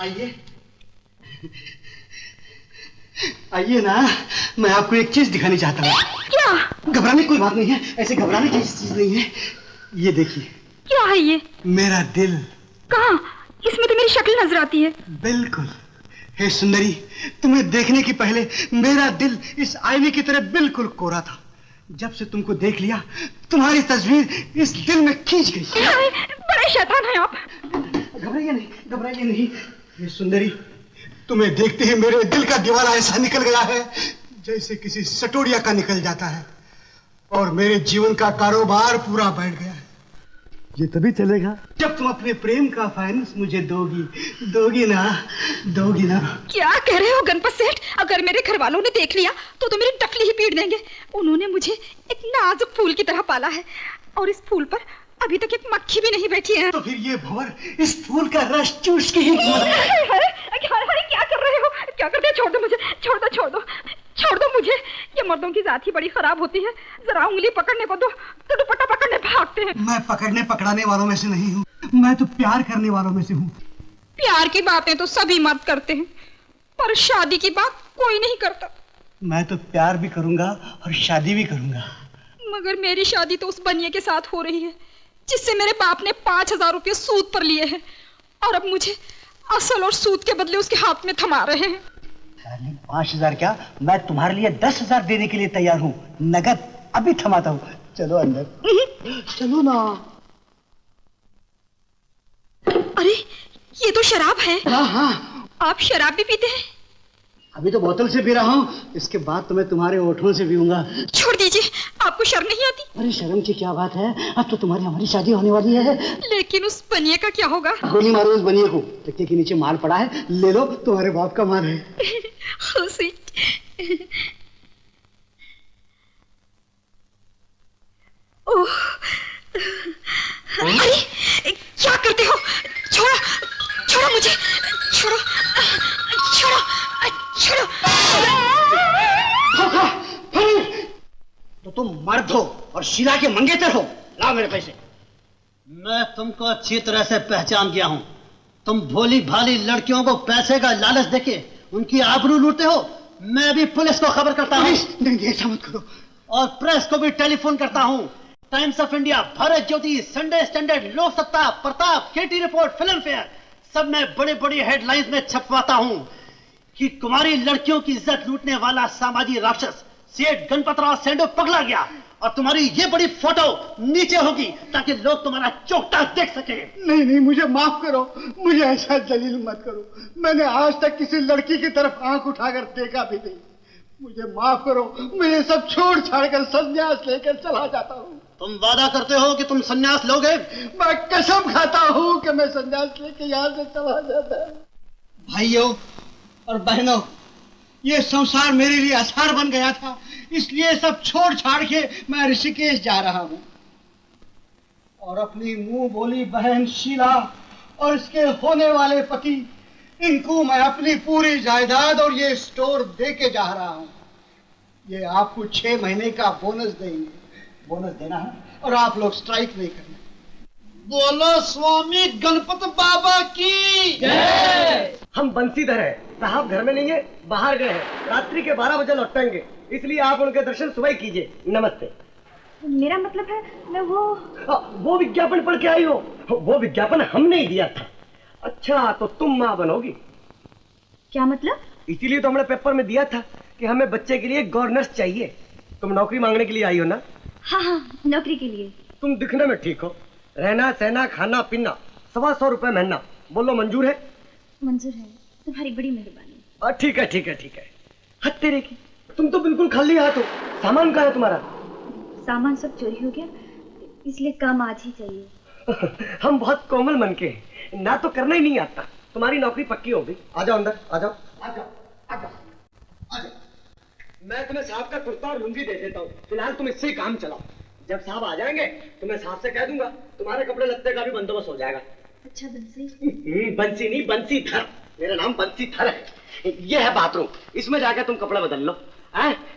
आइए आइए ना, मैं आपको एक चीज दिखानी चाहता हूँ। क्या? घबराने की कोई बात नहीं है, ऐसे घबराने की चीज नहीं है। ये देखिए। क्या है ये? मेरा दिल। कहाँ? इसमें तो मेरी शक्ल नजर आती है। बिल्कुल। हे सुंदरी, तुम्हें देखने की पहले मेरा दिल इस आईने की तरह बिल्कुल कोरा था। जब से तुमको देख लिया, तुम्हारी तस्वीर इस दिल में खींच गई। बड़े शैतान हैं आप। घबराइए नहीं, घबराइए नहीं। हे सुंदरी, तुम्हें देखते ही मेरे दिल का दीवारा ऐसा निकल गया है जैसे किसी सटोरिया का निकल जाता है, और मेरे जीवन का कारोबार पूरा बैठ गया है। ये तभी चलेगा जब तुम अपने प्रेम का फाइनेंस मुझे दोगी ना। क्या कह रहे हो गणपत सेठ? अगर मेरे घर वालों ने देख लिया तो मेरी टकली ही पीट देंगे। उन्होंने मुझे एक नाजुक फूल की तरह पाला है, और इस फूल पर अभी तक एक मक्खी भी नहीं बैठी है। तो फिर ये भंवर इस फूल का रस चूस के ही क्या कर रहे हो? क्या करते हो? छोड़ दो मुझे, छोड़ दो मुझे। ये मर्दों की जात ही बड़ी खराब होती है। जरा उंगली पकड़ने को दो तो दुपट्टा पकड़ने भागते हैं। मैं पकड़ने पकड़ाने वालों में से नहीं हूँ, मैं तो प्यार करने वालों में से हूँ। प्यार की बातें तो सभी मर्द करते हैं, पर शादी की बात कोई नहीं करता। मैं तो प्यार भी करूंगा और शादी भी करूंगा। मगर मेरी शादी तो उस बनिए के साथ हो रही है जिससे मेरे बाप ने 5,000 रुपये सूद पर लिए हैं, और अब मुझे असल और सूद के बदले उसके हाथ में थमा रहे हैं। 5,000 क्या, मैं तुम्हारे लिए 10,000 देने के लिए तैयार हूँ, नगद। अभी थमाता हूँ, चलो अंदर। चलो ना। अरे ये तो शराब है। हाँ। आप शराब भी पीते हैं? अभी तो बोतल से पी रहा हूँ, इसके बाद तो मैं तुम्हारे होठों से पीऊंगा। छोड़ दीजिए, आपको शर्म नहीं आती? अरे शर्म की क्या बात है, अब तो तुम्हारी हमारी शादी होने वाली है। लेकिन उस बनिए का क्या होगा? गोली मारो उस बनिए को, तकिए के नीचे माल पड़ा है, ले लो, तुम्हारे बाप का माल है। ओह, अरे क्या करते हो? छोड़ो मुझे, छोड़ो। तो तुम मर्द हो और शीला के मंगेतर हो। लाओ मेरे पैसे। मैं तुमको अच्छी तरह से पहचान गया हूं। तुम भोली भाली लड़कियों को पैसे का लालच देके उनकी आबरू लूटते हो। मैं भी पुलिस को खबर करता हूं। नहीं, ऐसा मत करो। और प्रेस को भी टेलीफोन करता हूं। Times of India, Bharat Jyoti, Sunday standard, लोक सत्ता, प्रताप, केटी रिपोर्ट, फिल्म फेयर, सब में बड़ी बड़ी हेडलाइंस में छपवाता हूं कि कुमारी लड़कियों की इज्जत लूटने वाला सामाजिक राक्षस सेठ गणपतराव सेंडो पकड़ा गया, और तुम्हारी ये बड़ी फोटो नीचे होगी ताकि लोग तुम्हारा चौकटा देख सके। नहीं, मुझे माफ करो, मुझे ऐसा जलील मत करो। मैंने आज तक किसी लड़की की तरफ आंख उठाकर देखा भी नहीं। मुझे माफ करो, मैं सब छोड़ छाड़ कर संन्यास लेकर चला जाता हूँ। तुम वादा करते हो कि तुम संन्यास लोगे? मैं कसम खाता हूँ कि मैं संन्यास लेके यहाँ से चला जाता। भाइयों और बहनों, ये संसार मेरे लिए आसार बन गया था, इसलिए सब छोड़ छाड़ के मैं ऋषिकेश जा रहा हूँ, और अपनी मुंह बोली बहन शीला और इसके होने वाले पति, इनको मैं अपनी पूरी जायदाद और ये स्टोर दे के जा रहा हूँ। ये आपको 6 महीने का बोनस देंगे। बोनस देना है, और आप लोग स्ट्राइक नहीं करना। बोलो स्वामी गणपत बाबा की जय। हम बंसीधर हैं, साहब घर में नहीं है, बाहर गए हैं, रात्रि के 12 बजे लौटेंगे, इसलिए आप उनके दर्शन सुबह कीजिए। नमस्ते। मेरा मतलब है मैं वो विज्ञापन पढ़ के आई हो? वो विज्ञापन हमने ही दिया था। अच्छा, तो तुम माँ बनोगी? क्या मतलब? इसीलिए तो हमने पेपर में दिया था कि हमें बच्चे के लिए गवर्नर्स चाहिए। तुम नौकरी मांगने के लिए आई हो ना? हाँ, नौकरी के लिए। तुम दिखने में ठीक हो, रहना सहना खाना पीना 125 रुपए महीना। बोलो मंजूर है? मंजूर है, तुम्हारी बड़ी मेहरबानी। ठीक है। हद तेरे की, तुम तो बिल्कुल खाली हाथ हो। सामान कहाँ है तुम्हारा? सामान सब चोरी हो गया, इसलिए काम आज ही चाहिए। हम बहुत कोमल मन के हैं, ना तो करना ही नहीं आता। तुम्हारी नौकरी पक्की हो गई। आ जाओ अंदर, आ जाओ। मैं तुम्हें साहब का कुर्ता और लुंगी दे देता हूँ, फिलहाल तुम इससे ही काम चलाओ। जब साहब आ जाएंगे तो मैं साहब से कह दूंगा, तुम्हारे कपड़े लत्ते का भी बंदोबस्त हो जाएगा। अच्छा बंसी? बंसी नहीं, बंसीधर। मेरा नाम बंसीधर है। ये है बाथरूम, इसमें जाकर तुम कपड़ा बदल लो।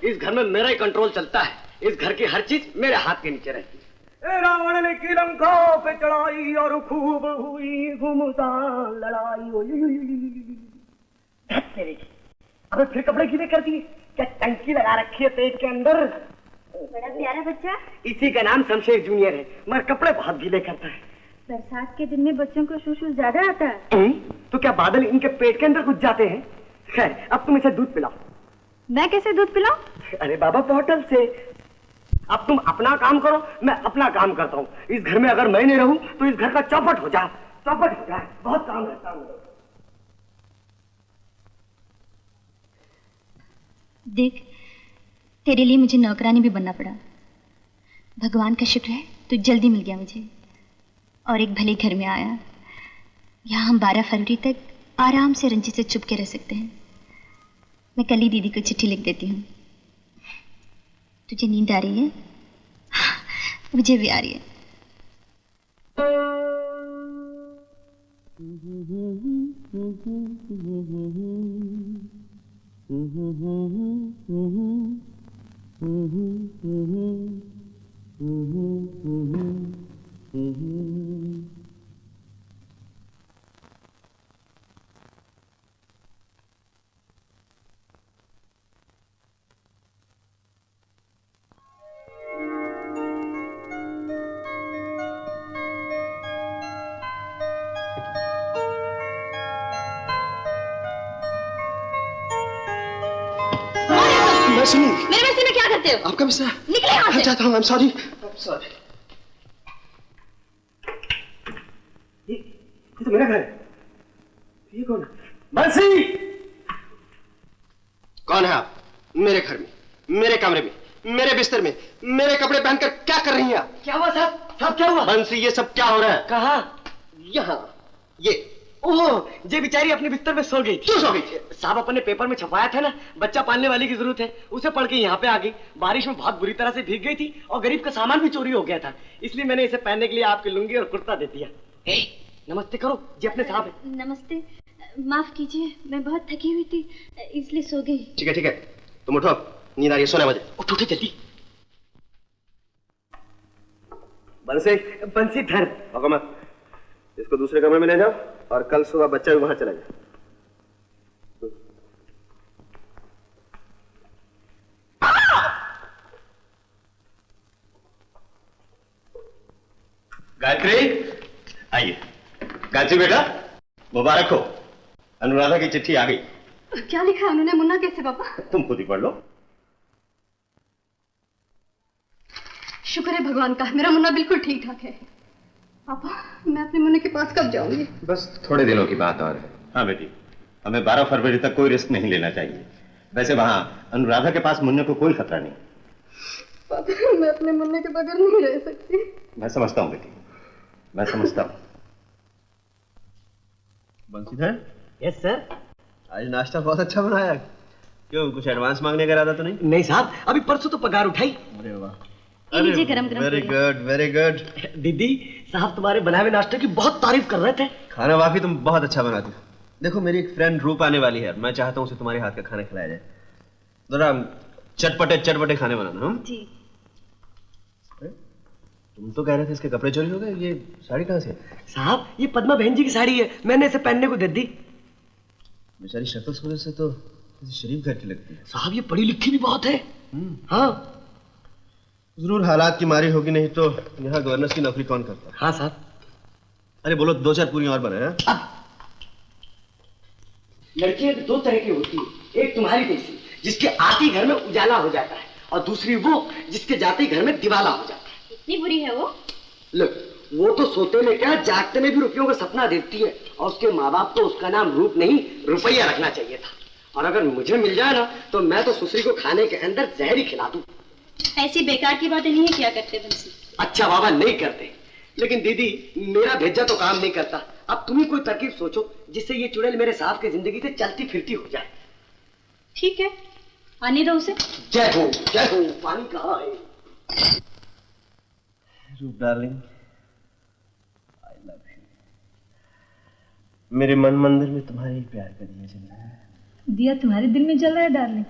इस घर में मेरा ही कंट्रोल चलता है। इस घर की हर चीज मेरे हाथ के नीचे रहती है। रावण ने की लंका पे चढ़ाई और खूब हुई घुमसान लड़ाई। अबे फिर कपड़े गीले कर दिए, क्या टंकी लगा रखी है पेट के अंदर? बड़ा प्यारा बच्चा। इसी का नाम शमशेर जूनियर है, मगर कपड़े बहुत गीले करता है। बरसात के दिन में बच्चों को सुसु ज्यादा आता है। तो क्या बादल इनके पेट के अंदर घुस जाते हैं? खैर, अब तुम इसे दूध पिलाओ। मैं कैसे दूध पिलाऊं? अरे बाबा, बॉटल से। अब तुम अपना काम करो, मैं अपना काम करता हूँ। इस घर में अगर मैं नहीं रहूं तो इस घर का चौपट हो जाए, चौपट हो जाए। बहुत काम रहता है। देख, तेरे लिए मुझे नौकरानी भी बनना पड़ा। भगवान का शुक्र है तू जल्दी मिल गया मुझे और एक भले घर में आया। यहाँ हम 12 फरवरी तक आराम से रंजित से छुप के रह सकते हैं। मैं कल ही दीदी को चिट्ठी लिख देती हूँ। तुझे नींद आ रही है? मुझे भी आ रही है। मेरे बस्ती में क्या करते हो? आपका बिस्तर। निकले यहाँ से। जाता हूँ। I'm sorry. ये तो मेरा घर है। ये कौन है? बंसी! कौन है आप? मेरे घर में, मेरे कमरे में, मेरे बिस्तर में, मेरे कपड़े पहनकर क्या कर रही हैं आप? क्या हुआ साहब? साहब क्या हुआ? बंसी, ये सब क्या हो रहा है? कहाँ? यहाँ। ये ओह, ये बेचारी अपने बिस्तर में सो गई थी। क्यों सो गई थी? साहब, अपने पेपर में छपाया था ना, बच्चा पालने वाली की जरूरत है, उसे पढ़ के यहाँ पे आ गई। बारिश में बहुत बुरी तरह से भीग गई थी और गरीब का सामान भी चोरी हो गया था, इसलिए मैंने इसे पहनने के लिए आपकी लुंगी और कुर्ता दे दिया। नमस्ते करो जी अपने साहब है। नमस्ते। माफ कीजिए, मैं बहुत थकी हुई थी इसलिए सो गई। ठीक है ठीक है, तुम उठो, नींद आ रही है, सोने बजे। उठो उठो जल्दी। बंसी, बंसी धर। भागो मत, इसको दूसरे कमरे में ले जाओ और कल सुबह बच्चा भी वहां चला जाए। गायत्री, आइए। गायत्री बेटा, मुबारक हो, अनुराधा की चिट्ठी आ गई। क्या लिखा है उन्होंने? मुन्ना कैसे पापा? तुम खुद ही पढ़ लो। शुक्र है भगवान का, मेरा मुन्ना बिल्कुल ठीक ठाक है। पापा, मैं अपने मुन्ने के पास कब जाऊंगी? बस थोड़े दिनों की बात और है। हाँ बेटी, हमें 12 फरवरी तक कोई रिस्क नहीं लेना चाहिए। वैसे वहां अनुराधा के पास मुन्ने को कोई खतरा नहीं। पापा, मैं अपने मुन्ने के बगैर नहीं रह सकती। मैं समझता हूँ बेटी, मैं समझता हूँ। बंसीधर। Yes sir. आज नाश्ता बहुत अच्छा बनाया। क्यों, कुछ एडवांस मांगने का इरादा तो नहीं? नहीं साहब, अभी परसों तो पगार उठाई। अरे वाह, लीजिए गरम गरम। Very good very good. दीदी, साहब तुम्हारे बनाए हुए नाश्ते की बहुत तारीफ कर रहे थे। खाना वाकई तुम बहुत अच्छा बनाती हो। देखो, मेरी एक फ्रेंड रूप आने वाली है, मैं चाहता हूँ उसे तुम्हारे हाथ का खाना खिलाया जाए। जरा चटपटे चटपटे खाने बनाना। जी। तुम तो कह रहे थे इसके कपड़े चोरी हो गए, ये साड़ी कहाँ से? साहब, ये पद्मा बहन जी की साड़ी है, मैंने इसे पहनने को दे दी। बेचारी शक्ल सूरत से तो किसी शरीफ घर की लगती है। साहब, ये पढ़ी लिखी भी बहुत है। हाँ जरूर हालात की मारी होगी, नहीं तो यहाँ गवर्नर की नौकरी कौन करता है? हाँ साहब। अरे बोलो, 2-4 पूरी और बनाए। लड़कियां दो तरह की होती है, एक तुम्हारी जैसी जिसके आते ही घर में उजाला हो जाता है, और दूसरी वो जिसके जाते ही घर में दिवाला हो जाता है। इतनी बुरी है वो? लो, वो तो सोते में क्या, जागते में भी रुपयों का सपना देखती है, और उसके माँ बाप तो उसका नाम रूप नहीं रुपया रखना चाहिए था। और अगर मुझे मिल जाए ना, तो मैं तो सुसरी को खाने के अंदर जहर ही खिला दूं। ऐसी बेकार की बातें नहीं किया करते बंसी। अच्छा बाबा, नहीं करते, लेकिन दीदी मेरा भेजा तो काम नहीं करता। अब तुम ही कोई तरकीब सोचो जिससे ये चुड़ैल मेरे साहब की जिंदगी से चलती फिरती हो जाए। ठीक है, आने दो उसे। जय हो जय हो। पानी कहाँ है? रूप डार्लिंग, आई लव यू। मेरे मन मंदिर में तुम्हारे ही प्यार का दिया जल रहा है। दिया तुम्हारे दिल में जल रहा है डार्लिंग,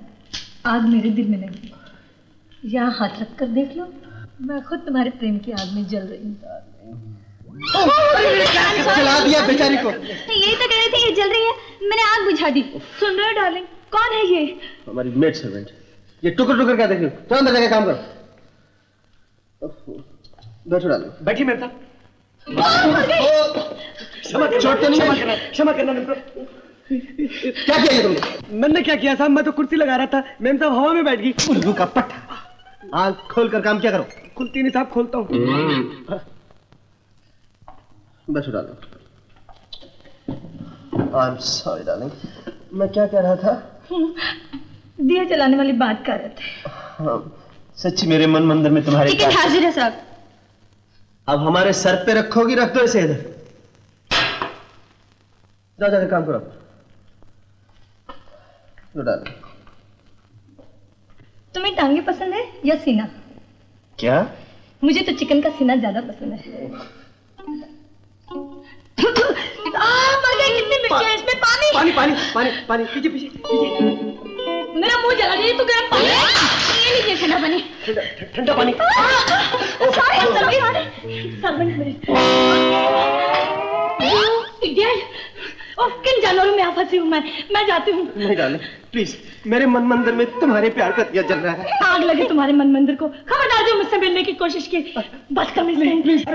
आग मेरे दिल में लगी। यहाँ हाथ रख कर देख लो। मैं खुद तुम्हारे प्रेम की आग में जल रही हूँ। जला दिया बेचारी को। यही तो कह रही थी, ये जल रही है, मैंने आग बुझा दी। सुन रहे हो डार्लिंग, कौन है ये? हमारी मेड सर्वेंट। ये टुकर टुकर क्या देख रही हो? चलो अंदर जाके काम करो। बैठो डालो। बैठिए मेम साहब। चोट तो नहीं है? क्षमा करना मेम साहब। क्या किया तुमने? मैंने क्या किया साहब, मैं तो कुर्सी लगा रहा था, मेम साहब हवा में बैठ गई। उल्लू का पट्टा। आँख खोल कर काम क्या करो। खुलती नहीं साहब, खोलता हूँ। बैठो डालो। I am sorry darling. मैं क्या कह रहा था? दिया जलाने वाली बात कर रहे थे। हाँ, सच्ची मेरे मन मंदिर में तुम्हारे चिकन हाजिर है साहब। अब हमारे सर पे रखोगी, रख दो इसे इधर। जाओ जाकर काम करो। लो डालो। तुम्हें टांगे पसंद है या सीना? क्या? मुझे तो चिकन का सीना ज्यादा पसंद है। मर गई, कितनी मिर्ची है इसमें। पानी पानी पानी पानी पानी, पीछे पीछे पीछे। मेरा मुंह जला रही है, तो गर्म पानी। ये लीजिए ठंडा पानी। ठंडा पानी। किन जानवरों में फंसी हूँ मैं जाती हूँ। नहीं डाले प्लीज, मेरे मन मंदिर में तुम्हारे प्यार का दिया जल रहा है। आग लगे तुम्हारे मन मंदिर को। खबरदार जो मुझसे मिलने की कोशिश की, बदतमीज नहीं। प्लीज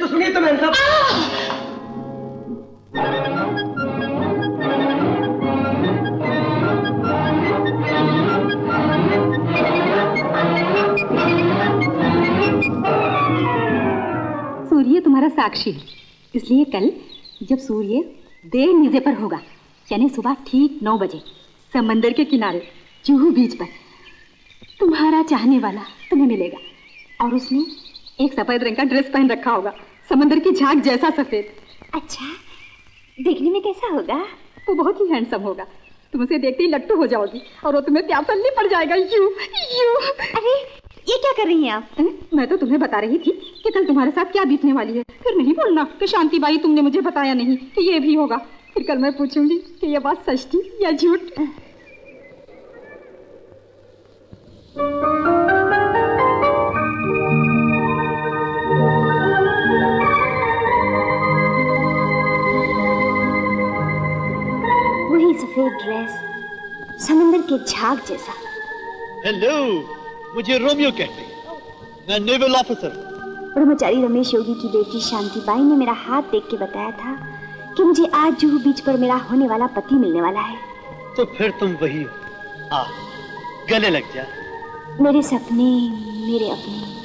सुनिए तो मेम साहब। सूर्य तुम्हारा साक्षी है, इसलिए कल जब सूर्य देर नीचे पर होगा, यानी सुबह ठीक 9 बजे समंदर के किनारे जुहू बीच पर तुम्हारा चाहने वाला तुम्हें मिलेगा, और उसने एक सफेद रंग का ड्रेस पहन रखा होगा, समंदर की झाग जैसा सफेद। अच्छा, देखने में कैसा होगा? वो बहुत ही हैंडसम होगा। तुम उसे देखते ही लट्टू हो जाओगी और वो तुम्हें प्यापलनी पड़ जाएगा। You you. अरे ये क्या कर रही हैं आप? मैं तो तुम्हें बता रही थी कि कल तुम्हारे साथ क्या बीतने वाली है। फिर नहीं बोलना कि शांति बाई तुमने मुझे बताया नहीं कि ये भी होगा। फिर कल मैं पूछूंगी कि ये बात सच थी या झूठ। वही सफेद ड्रेस, समंदर के झाग जैसा। हेलो, मुझे रोमियो कहते हैं, मैं नेवल ऑफिसर। ब्रह्मचारी रमेश योगी की बेटी शांति बाई ने मेरा हाथ देख के बताया था कि मुझे आज जुहू बीच पर मेरा होने वाला पति मिलने वाला है। तो फिर तुम वही हो। आ, गले लग जा। मेरे सपने, मेरे अपने।